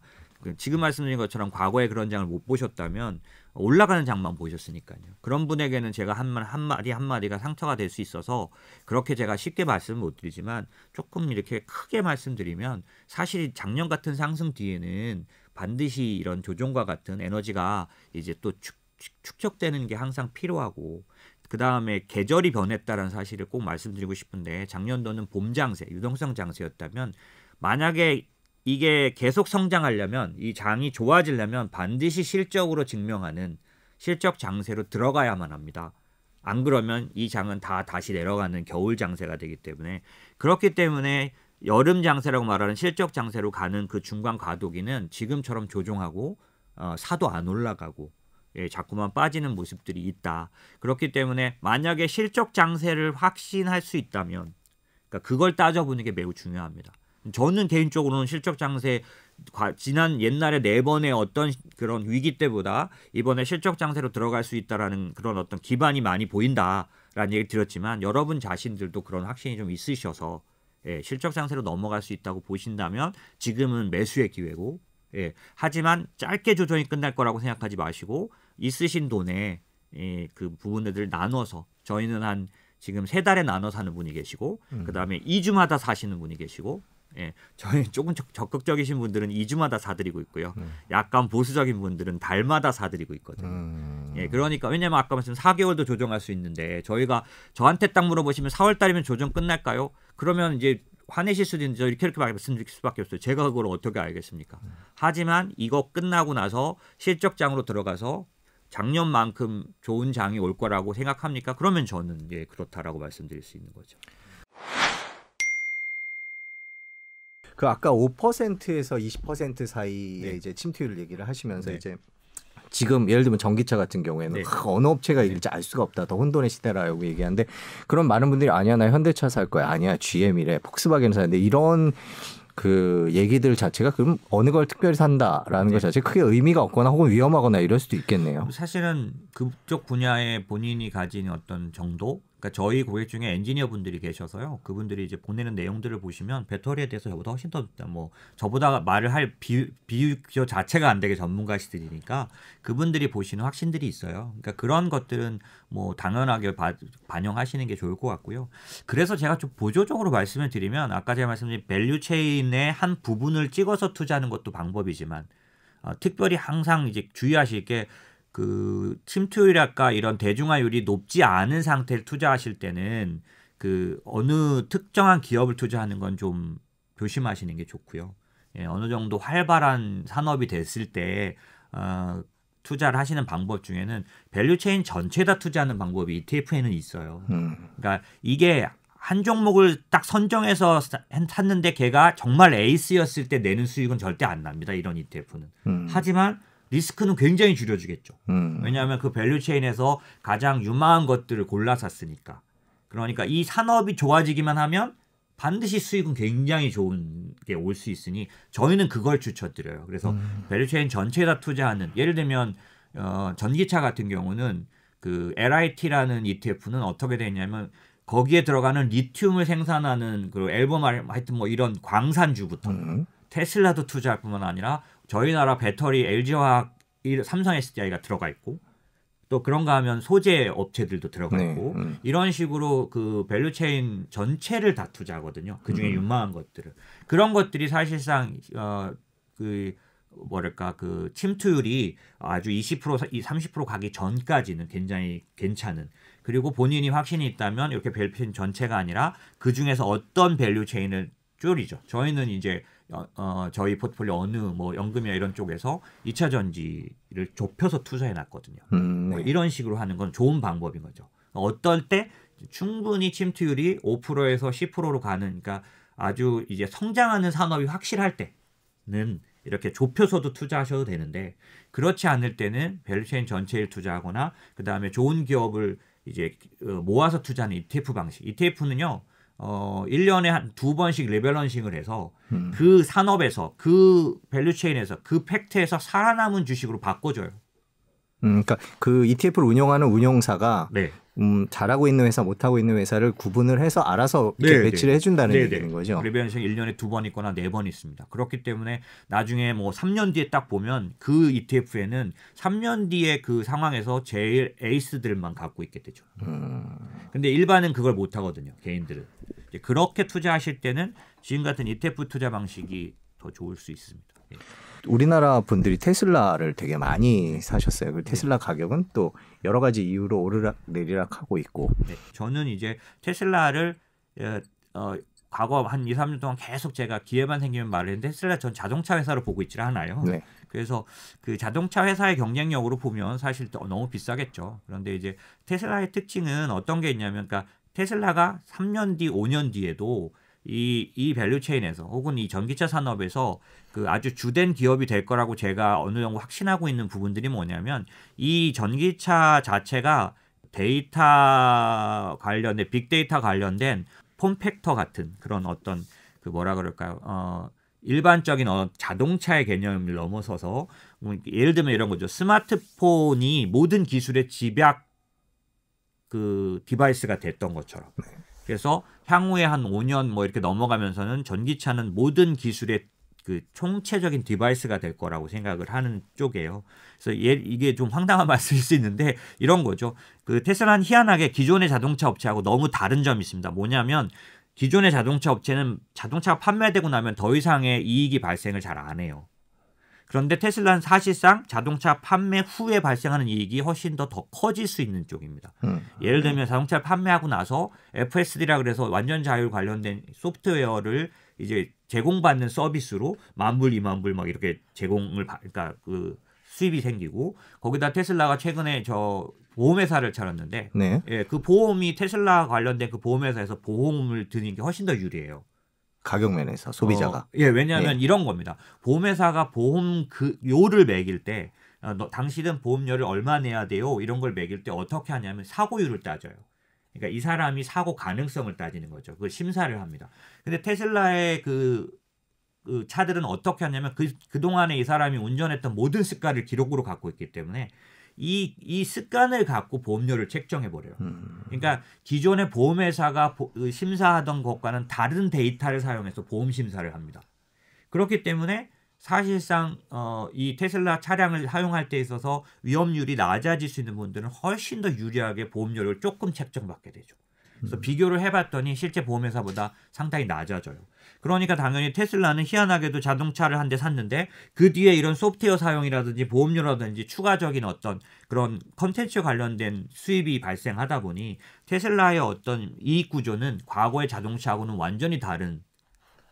지금 말씀드린 것처럼 과거에 그런 장을 못 보셨다면 올라가는 장만 보셨으니까요. 그런 분에게는 제가 한마디가 상처가 될 수 있어서 그렇게 제가 쉽게 말씀을 못 드리지만, 조금 이렇게 크게 말씀드리면 사실 작년 같은 상승 뒤에는 반드시 이런 조정과 같은 에너지가 이제 또 축적되는 게 항상 필요하고, 그 다음에 계절이 변했다는 사실을 꼭 말씀드리고 싶은데, 작년도는 봄 장세, 유동성 장세였다면 만약에 이게 계속 성장하려면, 이 장이 좋아지려면 반드시 실적으로 증명하는 실적 장세로 들어가야만 합니다. 안 그러면 이 장은 다시 내려가는 겨울 장세가 되기 때문에, 그렇기 때문에 여름 장세라고 말하는 실적 장세로 가는 그 중간 과도기는 지금처럼 조종하고 사도 안 올라가고, 예, 자꾸만 빠지는 모습들이 있다. 그렇기 때문에 만약에 실적 장세를 확신할 수 있다면, 그러니까 그걸 따져보는 게 매우 중요합니다. 저는 개인적으로는 실적 장세, 지난 옛날에 4번의 어떤 그런 위기 때보다 이번에 실적 장세로 들어갈 수 있다라는 그런 어떤 기반이 많이 보인다라는 얘기 드렸지만, 여러분 자신들도 그런 확신이 좀 있으셔서, 예, 실적 장세로 넘어갈 수 있다고 보신다면 지금은 매수의 기회고, 예, 하지만 짧게 조정이 끝날 거라고 생각하지 마시고 있으신 돈에 그 부분들을 나눠서, 저희는 한 지금 3달에 나눠서 하는 분이 계시고, 그 다음에 2주마다 사시는 분이 계시고, 예, 저희 조금 적극적이신 분들은 2주마다 사드리고 있고요. 약간 보수적인 분들은 달마다 사드리고 있거든요. 예, 그러니까 왜냐면 아까 말씀 4개월도 조정할 수 있는데, 저한테 딱 물어보시면 4월 달이면 조정 끝날까요? 그러면 이제 화내실 수도 있는데 이렇게 말씀드릴 수밖에 없어요. 제가 그걸 어떻게 알겠습니까? 하지만 이거 끝나고 나서 실적장으로 들어가서 작년만큼 좋은 장이 올 거라고 생각합니까? 그러면 저는 예, 그렇다라고 말씀드릴 수 있는 거죠. 그 아까 5%에서 20% 사이에 네. 이제 침투율 얘기를 하시면서 네. 이제 지금 예를 들면 전기차 같은 경우에는 네. 어느 업체가 이길지 알 수가 없다. 더 혼돈의 시대라고 얘기하는데, 그런 많은 분들이 아니야 나 현대차 살 거야, 아니야 GM이래, 폭스바겐 사는데, 이런 그 얘기들 자체가 그럼 어느 걸 특별히 산다라는 것 자체 크게 의미가 없거나 혹은 위험하거나 이럴 수도 있겠네요. 사실은 그쪽 분야에 본인이 가진 어떤 정도, 그러니까 저희 고객 중에 엔지니어 분들이 계셔서요. 그분들이 이제 보내는 내용들을 보시면 배터리에 대해서 저보다 훨씬 더 뭐 저보다 말을 할 비유 자체가 안 되게 전문가시들이니까 그분들이 보시는 확신들이 있어요. 그러니까 그런 것들은 뭐 당연하게 반영하시는 게 좋을 것 같고요. 그래서 제가 좀 보조적으로 말씀을 드리면 아까 제가 말씀드린 밸류 체인의 한 부분을 찍어서 투자하는 것도 방법이지만 특별히 항상 이제 주의하실 게 그 침투율이랄까 이런 대중화율이 높지 않은 상태를 투자하실 때는 그 어느 특정한 기업을 투자하는 건 좀 조심하시는 게 좋고요. 예, 어느 정도 활발한 산업이 됐을 때 투자를 하시는 방법 중에는 밸류체인 전체다 투자하는 방법이 ETF에는 있어요. 그러니까 이게 한 종목을 딱 선정해서 샀는데 걔가 정말 에이스였을 때 내는 수익은 절대 안 납니다. 이런 ETF는. 하지만 리스크는 굉장히 줄여주겠죠. 왜냐하면 그 밸류체인에서 가장 유망한 것들을 골라 샀으니까. 그러니까 이 산업이 좋아지기만 하면 반드시 수익은 굉장히 좋은 게 올 수 있으니 저희는 그걸 추천드려요. 그래서 밸류체인 전체에다 투자하는 예를 들면 전기차 같은 경우는 그 LIT라는 ETF는 어떻게 되냐면 거기에 들어가는 리튬을 생산하는 그 앨범 하여튼 뭐 이런 광산주부터 테슬라도 투자할 뿐만 아니라 저희 나라 배터리 LG화학 삼성 SDI가 들어가 있고 또 그런가 하면 소재 업체들도 들어가 있고 이런 식으로 그 밸류체인 전체를 다 투자하거든요. 그중에 유망한 것들을. 그런 것들이 사실상 그 뭐랄까 그 침투율이 아주 20% 30% 가기 전까지는 굉장히 괜찮은 그리고 본인이 확신이 있다면 이렇게 밸류체인 전체가 아니라 그 중에서 어떤 밸류체인을 줄이죠. 저희는 이제 저희 포트폴리오 어느 뭐 연금이나 이런 쪽에서 2차 전지를 좁혀서 투자해 놨거든요. 네. 뭐 이런 식으로 하는 건 좋은 방법인 거죠. 어떨 때 충분히 침투율이 5%에서 10%로 가는 그러니까 아주 이제 성장하는 산업이 확실할 때는 이렇게 좁혀서도 투자하셔도 되는데 그렇지 않을 때는 밸류체인 전체를 투자하거나 그다음에 좋은 기업을 이제 모아서 투자하는 ETF 방식. ETF는요. 1년에 한 2번씩 리밸런싱을 해서 그 산업에서 그 밸류체인에서 그 팩트에서 살아남은 주식으로 바꿔줘요. 그러니까 그 ETF를 운영하는 운용사가 네. 잘하고 있는 회사 못하고 있는 회사를 구분을 해서 알아서 이렇게 배치를 해준다는 얘기인 거죠. 리밸런싱 1년에 2번 있거나 4번 있습니다. 그렇기 때문에 나중에 뭐 3년 뒤에 딱 보면 그 ETF에는 3년 뒤에 그 상황에서 제일 에이스들만 갖고 있게 되죠. 근데 일반은 그걸 못 하거든요. 개인들은. 이제 그렇게 투자하실 때는 지금 같은 ETF 투자 방식이 더 좋을 수 있습니다. 예. 우리나라 분들이 테슬라를 되게 많이 사셨어요. 그 테슬라 가격은 또 여러 가지 이유로 오르락 내리락 하고 있고. 네, 저는 이제 테슬라를 과거 한 2, 3년 동안 계속 제가 기회만 생기면 말을 했는데 테슬라 전 자동차 회사로 보고 있지 않아요. 네. 그래서 그 자동차 회사의 경쟁력으로 보면 사실 너무 비싸겠죠. 그런데 이제 테슬라의 특징은 어떤 게 있냐면 그러니까 테슬라가 3년 뒤, 5년 뒤에도 이 밸류체인에서 혹은 이 전기차 산업에서 그 아주 주된 기업이 될 거라고 제가 어느 정도 확신하고 있는 부분들이 뭐냐면 이 전기차 자체가 데이터 관련된 빅데이터 관련된 폼팩터 같은 그런 어떤 그 뭐라 그럴까요? 일반적인 자동차의 개념을 넘어서서 예를 들면 이런 거죠. 스마트폰이 모든 기술의 집약 그 디바이스가 됐던 것처럼. 그래서 향후에 한 5년 뭐 이렇게 넘어가면서는 전기차는 모든 기술의 그 총체적인 디바이스가 될 거라고 생각을 하는 쪽이에요. 그래서 이게 좀 황당한 말씀일 수 있는데 이런 거죠. 그 테슬라는 희한하게 기존의 자동차 업체하고 너무 다른 점이 있습니다. 뭐냐면 기존의 자동차 업체는 자동차가 판매되고 나면 더 이상의 이익이 발생을 잘 안 해요. 그런데 테슬라는 사실상 자동차 판매 후에 발생하는 이익이 훨씬 더 커질 수 있는 쪽입니다. 예를 들면 자동차를 판매하고 나서 FSD라 그래서 완전 자율 관련된 소프트웨어를 이제 제공받는 서비스로 10,000불, 20,000불 막 이렇게 제공을 그러니까 그 수입이 생기고 거기다 테슬라가 최근에 저 보험회사를 차렸는데 네. 예, 그 보험이 테슬라 관련된 그 보험회사에서 보험을 드는 게 훨씬 더 유리해요. 가격 면에서 소비자가. 예, 왜냐하면 이런 겁니다. 보험회사가 보험 그 요를 매길 때 당신은 보험료를 얼마 내야 돼요? 이런 걸 매길 때 어떻게 하냐면 사고율을 따져요. 그러니까 이 사람이 사고 가능성을 따지는 거죠. 그걸 심사를 합니다. 근데 테슬라의 그 차들은 어떻게 하냐면 그동안에 이 사람이 운전했던 모든 습관을 기록으로 갖고 있기 때문에 이 습관을 갖고 보험료를 책정해 버려요. 그러니까 기존의 보험회사가 심사하던 것과는 다른 데이터를 사용해서 보험 심사를 합니다. 그렇기 때문에 사실상 이 테슬라 차량을 사용할 때 있어서 위험률이 낮아질 수 있는 분들은 훨씬 더 유리하게 보험료를 조금 책정받게 되죠. 그래서 비교를 해봤더니 실제 보험회사보다 상당히 낮아져요. 그러니까 당연히 테슬라는 희한하게도 자동차를 한 대 샀는데 그 뒤에 이런 소프트웨어 사용이라든지 보험료라든지 추가적인 어떤 그런 컨텐츠 관련된 수입이 발생하다 보니 테슬라의 어떤 이익 구조는 과거의 자동차하고는 완전히 다른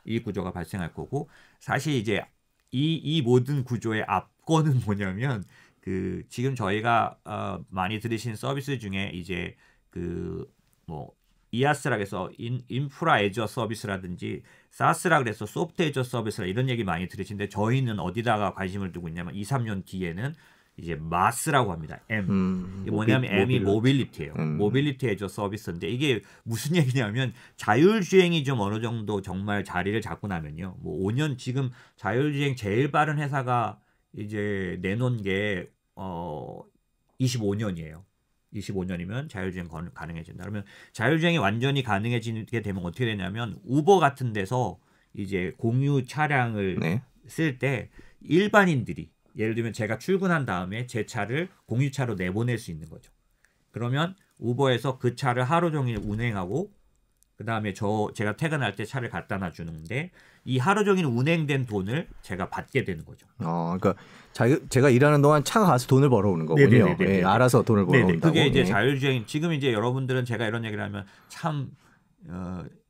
이익 구조가 발생할 거고, 사실 이제 이 모든 구조의 앞권은 뭐냐면 그 지금 저희가 많이 들으신 서비스 중에 이제 그 뭐 이아스라 그래서 인프라 애저 서비스라든지 사스라 그래서 소프트 애저 서비스라 이런 얘기 많이 들으시는데 저희는 어디다가 관심을 두고 있냐면 2, 3년 뒤에는 이제 마스라고 합니다. M. 이게 뭐냐면 M이 모빌리티예요. 모빌리티 애저 서비스인데 이게 무슨 얘기냐면 자율주행이 좀 어느 정도 정말 자리를 잡고 나면요. 뭐 5년 지금 자율주행 제일 빠른 회사가 이제 내놓은 게 25년이에요. 25년이면 자율주행 가능해진다. 그러면 자율주행이 완전히 가능해지게 되면 어떻게 되냐면 우버 같은 데서 이제 공유 차량을 네. 쓸 때 일반인들이 예를 들면 제가 출근한 다음에 제 차를 공유차로 내보낼 수 있는 거죠. 그러면 우버에서 그 차를 하루 종일 운행하고 그 다음에 제가 퇴근할 때 차를 갖다 놔주는데 이 하루 종일 운행된 돈을 제가 받게 되는 거죠. 그러니까 제가 일하는 동안 차가 가서 돈을 벌어오는 거군요. 네, 알아서 돈을 벌어온다고. 그게 이제 자율주행. 지금 이제 여러분들은 제가 이런 얘기를 하면 참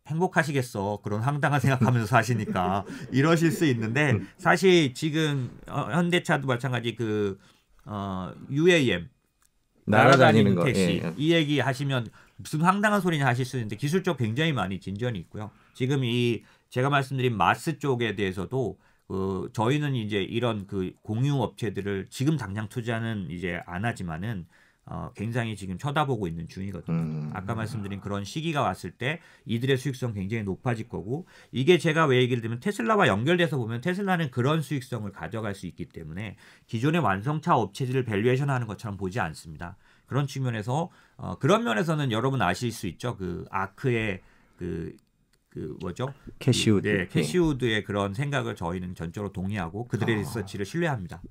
행복하시겠어. 그런 황당한 생각하면서 사시니까 이러실 수 있는데 사실 지금 현대차도 마찬가지 그 UAM 날아다니는 택시 이 얘기 하시면 무슨 황당한 소리냐 하실 수 있는데 기술적 굉장히 많이 진전이 있고요. 지금 이 제가 말씀드린 마스 쪽에 대해서도 저희는 이제 이런 그 공유 업체들을 지금 당장 투자는 이제 안 하지만은 굉장히 지금 쳐다보고 있는 중이거든요. 아까 말씀드린 그런 시기가 왔을 때 이들의 수익성 굉장히 높아질 거고, 이게 제가 왜 얘기를 드리면 테슬라와 연결돼서 보면 테슬라는 그런 수익성을 가져갈 수 있기 때문에 기존의 완성차 업체들을 밸류에이션하는 것처럼 보지 않습니다. 그런 측면에서 그런 면에서는 여러분 아실 수 있죠. 그 아크의 그 뭐죠? 캐시우드. 네, 캐시우드의 그런 생각을 저희는 전적으로 동의하고 그들의 리서치를 신뢰합니다.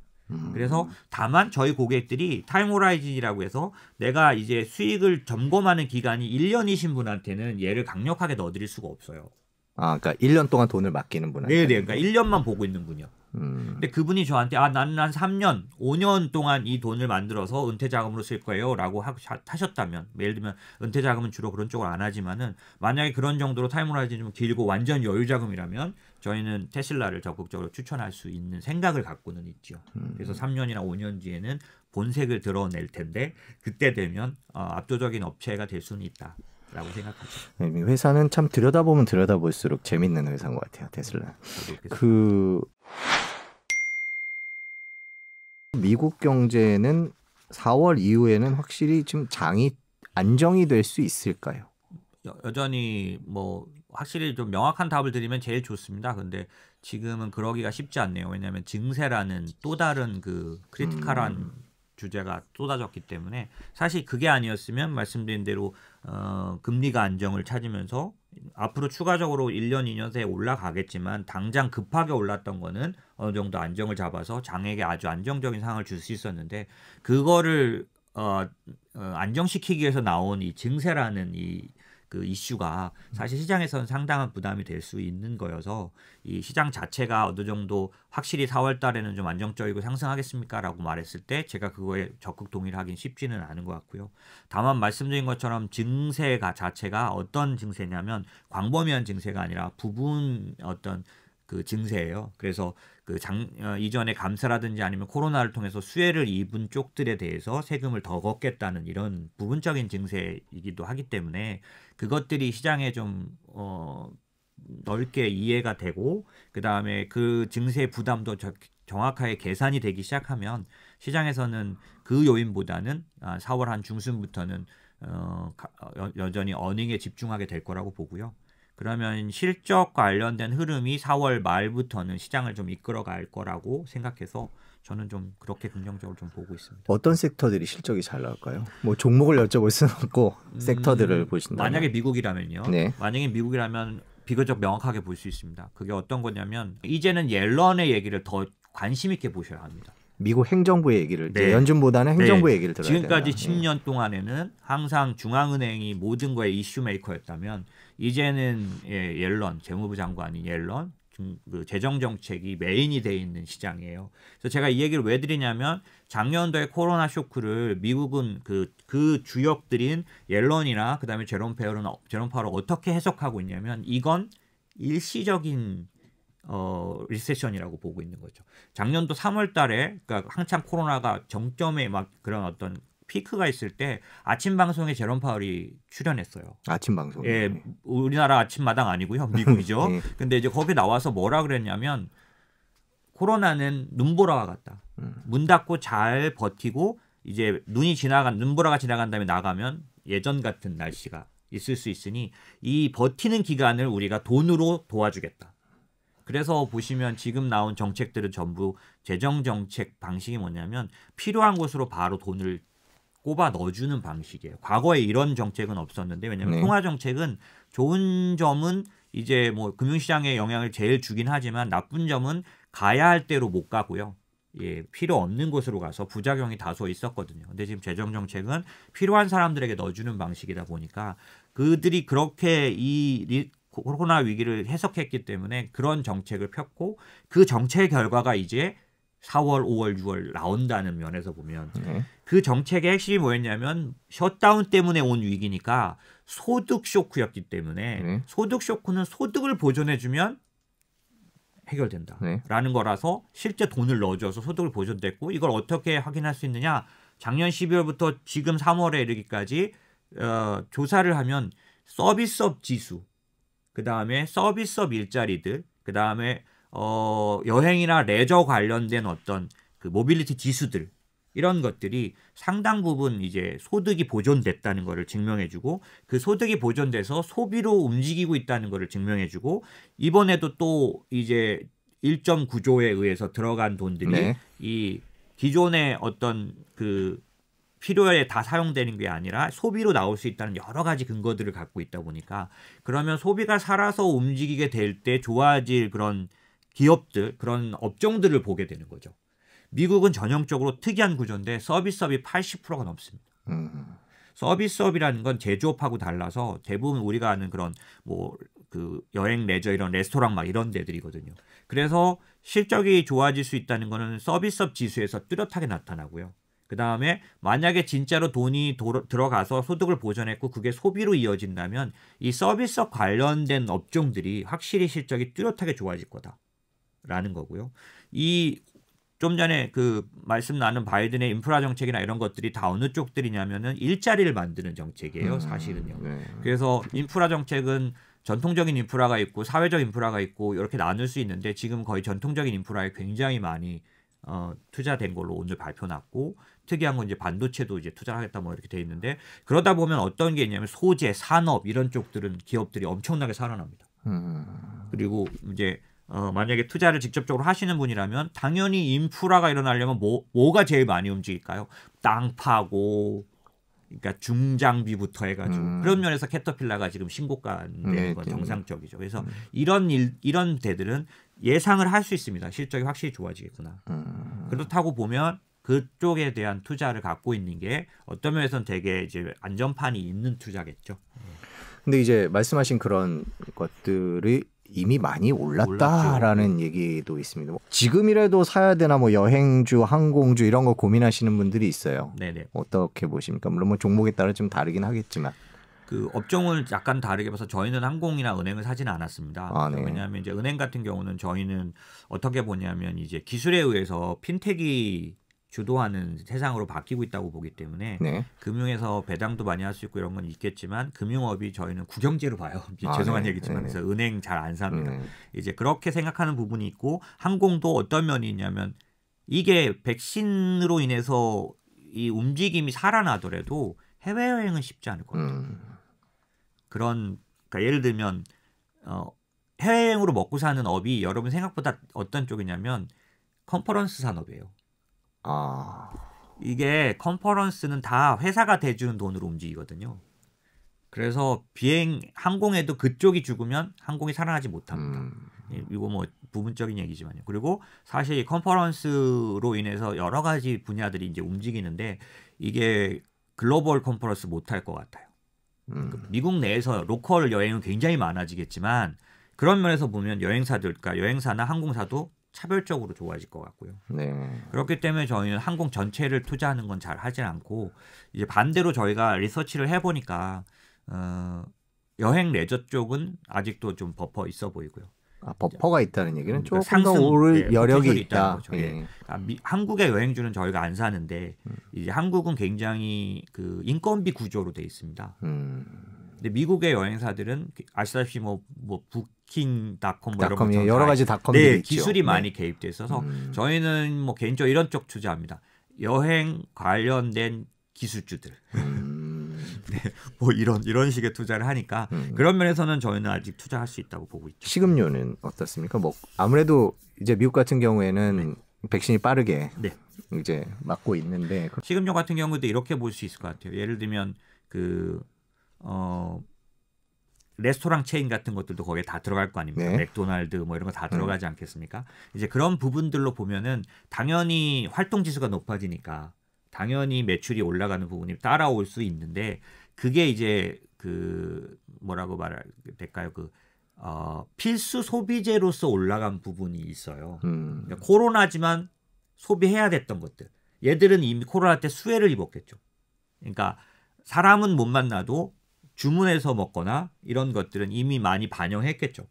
그래서 다만 저희 고객들이 타임 호라이즌이라고 해서 내가 이제 수익을 점검하는 기간이 1년이신 분한테는 얘를 강력하게 넣어드릴 수가 없어요. 그러니까 1년 동안 돈을 맡기는 분한테. 네, 그러니까 1년만 보고 있는 분이요. 근데 그분이 저한테 나는 한 3년, 5년 동안 이 돈을 만들어서 은퇴 자금으로 쓸 거예요라고 하셨다면, 예를 들면 은퇴 자금은 주로 그런 쪽을 안 하지만은 만약에 그런 정도로 타임 호라이즌이 좀 길고 완전 여유 자금이라면 저희는 테슬라를 적극적으로 추천할 수 있는 생각을 갖고는 있죠. 그래서 3년이나 5년 뒤에는 본색을 드러낼 텐데 그때 되면 압도적인 업체가 될 수는 있다. 라고 생각하죠. 회사는 참 들여다보면 들여다볼수록 재밌는 회사인 것 같아요. 테슬라. 미국 경제는 4월 이후에는 확실히 좀 장이 안정이 될 수 있을까요? 여전히 뭐 확실히 좀 명확한 답을 드리면 제일 좋습니다. 근데 지금은 그러기가 쉽지 않네요. 왜냐하면 증세라는 또 다른 그 크리티컬한 주제가 쏟아졌기 때문에 사실 그게 아니었으면 말씀드린 대로 금리가 안정을 찾으면서 앞으로 추가적으로 1년, 2년 새에 올라가겠지만 당장 급하게 올랐던 거는 어느 정도 안정을 잡아서 장에게 아주 안정적인 상황을 줄 수 있었는데 그거를 안정시키기 위해서 나온 이 증세라는 그 이슈가 사실 시장에서는 상당한 부담이 될 수 있는 거여서 이 시장 자체가 어느 정도 확실히 4월 달에는 좀 안정적이고 상승하겠습니까? 라고 말했을 때 제가 그거에 적극 동의를 하긴 쉽지는 않은 것 같고요. 다만 말씀드린 것처럼 증세가 자체가 어떤 증세냐면 광범위한 증세가 아니라 부분 어떤 그 증세예요. 그래서 그 이전에 감사라든지 아니면 코로나를 통해서 수혜를 입은 쪽들에 대해서 세금을 더 걷겠다는 이런 부분적인 증세이기도 하기 때문에 그것들이 시장에 좀 넓게 이해가 되고 그 다음에 그 증세 부담도 정확하게 계산이 되기 시작하면 시장에서는 그 요인보다는 4월 한 중순부터는 여전히 어닝에 집중하게 될 거라고 보고요. 그러면 실적 관련된 흐름이 4월 말부터는 시장을 좀 이끌어갈 거라고 생각해서 저는 좀 그렇게 긍정적으로 좀 보고 있습니다. 어떤 섹터들이 실적이 잘 나올까요? 뭐 종목을 여쭤볼 수는 없고 섹터들을 보신다면. 만약에 미국이라면요. 네. 만약에 미국이라면 비교적 명확하게 볼 수 있습니다. 그게 어떤 거냐면 이제는 옐런의 얘기를 더 관심 있게 보셔야 합니다. 미국 행정부의 얘기를 네. 연준보다는 행정부의 네. 얘기를 들어야 지금까지 된다. 10년 동안에는 항상 중앙은행이 모든 거에 이슈 메이커였다면 이제는 옐런 재무부 장관이 옐런 그 재정 정책이 메인이 돼 있는 시장이에요. 그래서 제가 이 얘기를 왜 드리냐면 작년도에 코로나 쇼크를 미국은 그 주역들인 옐런이나 그다음에 제롬 파월은 어떻게 해석하고 있냐면 이건 일시적인 리세션이라고 보고 있는 거죠. 작년도 3월 달에 그러니까 한참 코로나가 정점에 막 그런 어떤 피크가 있을 때 아침 방송에 제롬 파월이 출연했어요. 아침 방송. 예, 우리나라 아침마당 아니고요. 미국이죠. 네. 근데 이제 거기 나와서 뭐라 그랬냐면 코로나는 눈보라와 같다. 문 닫고 잘 버티고 이제 눈보라가 지나간 다음에 나가면 예전 같은 날씨가 있을 수 있으니 이 버티는 기간을 우리가 돈으로 도와주겠다. 그래서 보시면 지금 나온 정책들은 전부 재정 정책 방식이 뭐냐면 필요한 곳으로 바로 돈을 꼽아 넣어주는 방식이에요. 과거에 이런 정책은 없었는데 왜냐하면 통화 정책은 좋은 점은 이제 뭐 금융시장에 영향을 제일 주긴 하지만 나쁜 점은 가야 할 대로 못 가고요. 예, 필요 없는 곳으로 가서 부작용이 다소 있었거든요. 근데 지금 재정 정책은 필요한 사람들에게 넣어주는 방식이다 보니까 그들이 그렇게 코로나 위기를 해석했기 때문에 그런 정책을 폈고 그 정책의 결과가 이제 4월, 5월, 6월 나온다는 면에서 보면 그 정책의 핵심이 뭐였냐면 셧다운 때문에 온 위기니까 소득 쇼크였기 때문에 소득 쇼크는 소득을 보존해주면 해결된다라는 거라서 실제 돈을 넣어줘서 소득을 보존됐고 이걸 어떻게 확인할 수 있느냐 작년 12월부터 지금 3월에 이르기까지 조사를 하면 서비스업 지수 그 다음에 서비스업 일자리들, 그 다음에 여행이나 레저 관련된 어떤 그 모빌리티 지수들 이런 것들이 상당 부분 이제 소득이 보존됐다는 것을 증명해주고 그 소득이 보존돼서 소비로 움직이고 있다는 것을 증명해주고 이번에도 또 이제 1.9조에 의해서 들어간 돈들이 이 기존의 어떤 그 필요에 다 사용되는 게 아니라 소비로 나올 수 있다는 여러 가지 근거들을 갖고 있다 보니까 그러면 소비가 살아서 움직이게 될 때 좋아질 그런 기업들, 그런 업종들을 보게 되는 거죠. 미국은 전형적으로 특이한 구조인데 서비스업이 80%가 넘습니다. 서비스업이라는 건 제조업하고 달라서 대부분 우리가 아는 그런 뭐 그 여행, 레저 이런 레스토랑 막 이런 데들이거든요. 그래서 실적이 좋아질 수 있다는 거는 서비스업 지수에서 뚜렷하게 나타나고요. 그 다음에 만약에 진짜로 돈이 들어가서 소득을 보존했고 그게 소비로 이어진다면 이 서비스업 관련된 업종들이 확실히 실적이 뚜렷하게 좋아질 거다라는 거고요. 이 좀 전에 그 말씀 나눈 바이든의 인프라 정책이나 이런 것들이 다 어느 쪽들이냐면은 일자리를 만드는 정책이에요, 사실은요. 그래서 인프라 정책은 전통적인 인프라가 있고 사회적 인프라가 있고 이렇게 나눌 수 있는데 지금 거의 전통적인 인프라에 굉장히 많이 투자된 걸로 오늘 발표 났고 특이한 건 이제 반도체도 이제 투자하겠다 뭐 이렇게 돼 있는데 그러다 보면 어떤 게 있냐면 소재, 산업 이런 쪽들은 기업들이 엄청나게 살아납니다. 그리고 이제 만약에 투자를 직접적으로 하시는 분이라면 당연히 인프라가 일어나려면 뭐가 제일 많이 움직일까요? 땅 파고 그러니까 중장비부터 해가지고 그런 면에서 캐터필라가 지금 신고가 되는 건 정상적이죠. 그래서 이런 데들은 예상을 할 수 있습니다. 실적이 확실히 좋아지겠구나. 그렇다고 보면 그쪽에 대한 투자를 갖고 있는 게 어떤 면에서는 되게 이제 안전판이 있는 투자겠죠. 근데 이제 말씀하신 그런 것들이 이미 많이 올랐다라는 얘기도 있습니다. 지금이라도 사야 되나 뭐 여행주, 항공주 이런 거 고민하시는 분들이 있어요. 네네. 어떻게 보십니까? 물론 뭐 종목에 따라 좀 다르긴 하겠지만. 그 업종을 약간 다르게 봐서 저희는 항공이나 은행을 사지는 않았습니다. 네. 왜냐하면 이제 은행 같은 경우는 저희는 어떻게 보냐면 이제 기술에 의해서 핀텍이 주도하는 세상으로 바뀌고 있다고 보기 때문에 금융에서 배당도 많이 할 수 있고 이런 건 있겠지만 금융업이 저희는 국영제로 봐요. 죄송한 얘기지만 그래서 은행 잘 안 삽니다. 이제 그렇게 생각하는 부분이 있고 항공도 어떤 면이 있냐면 이게 백신으로 인해서 이 움직임이 살아나더라도 해외여행은 쉽지 않을 것 같아요. 그러니까 예를 들면 해외여행으로 먹고 사는 업이 여러분 생각보다 어떤 쪽이냐면 컨퍼런스 산업이에요. 이게 컨퍼런스는 다 회사가 대주는 돈으로 움직이거든요. 그래서 항공에도 그쪽이 죽으면 항공이 살아나지 못합니다. 이거 뭐 부분적인 얘기지만요. 그리고 사실 컨퍼런스로 인해서 여러 가지 분야들이 이제 움직이는데 이게 글로벌 컨퍼런스 못할 것 같아요. 미국 내에서 로컬 여행은 굉장히 많아지겠지만 그런 면에서 보면 여행사나 항공사도 차별적으로 좋아질 것 같고요. 네. 그렇기 때문에 저희는 항공 전체를 투자하는 건 잘 하진 않고 이제 반대로 저희가 리서치를 해보니까 여행 레저 쪽은 아직도 좀 버퍼 있어 보이고요. 버퍼가 있다는 얘기는 조금 상승, 더 오를 여력이 있다. 거죠. 예. 한국의 여행주는 저희가 안 사는데 이제 한국은 굉장히 그 인건비 구조로 돼 있습니다. 근데 미국의 여행사들은 아시다시피 뭐 부킹닷컴 뭐 이런 것처럼 여러 가지 닷컴들이 있죠. 기술이 많이 개입돼 있어서 저희는 뭐 개인적으로 이런 쪽 투자합니다. 여행 관련된 기술주들. 네, 뭐 이런 식의 투자를 하니까 그런 면에서는 저희는 아직 투자할 수 있다고 보고 있죠. 식음료는 어떻습니까? 뭐 아무래도 이제 미국 같은 경우에는 백신이 빠르게 이제 맞고 있는데 식음료 같은 경우도 이렇게 볼 수 있을 것 같아요. 예를 들면 레스토랑 체인 같은 것들도 거기에 다 들어갈 거 아닙니까? 맥도날드 뭐 이런 거 다 들어가지 않겠습니까? 이제 그런 부분들로 보면은 당연히 활동 지수가 높아지니까 당연히 매출이 올라가는 부분이 따라올 수 있는데 그게 이제 뭐라고 말해야 될까요? 필수 소비재로서 올라간 부분이 있어요. 그러니까 코로나지만 소비해야 됐던 것들. 얘들은 이미 코로나 때 수혜를 입었겠죠. 그러니까 사람은 못 만나도 주문해서 먹거나 이런 것들은 이미 많이 반영했겠죠.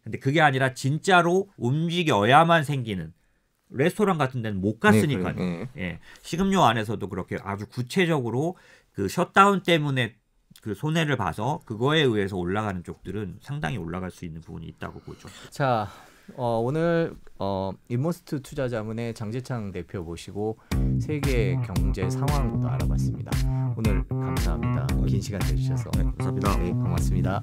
근데 그게 아니라 진짜로 움직여야만 생기는 레스토랑 같은 데는 못 갔으니까요. 예. 식음료 안에서도 그렇게 아주 구체적으로 그 셧다운 때문에 그 손해를 봐서 그거에 의해서 올라가는 쪽들은 상당히 올라갈 수 있는 부분이 있다고 보죠. 자, 오늘 인모스트 투자자문의 장재창 대표 모시고 세계 경제 상황도 알아봤습니다. 오늘 감사합니다. 긴 시간 내주셔서. 감사합니다. 네, 고맙습니다.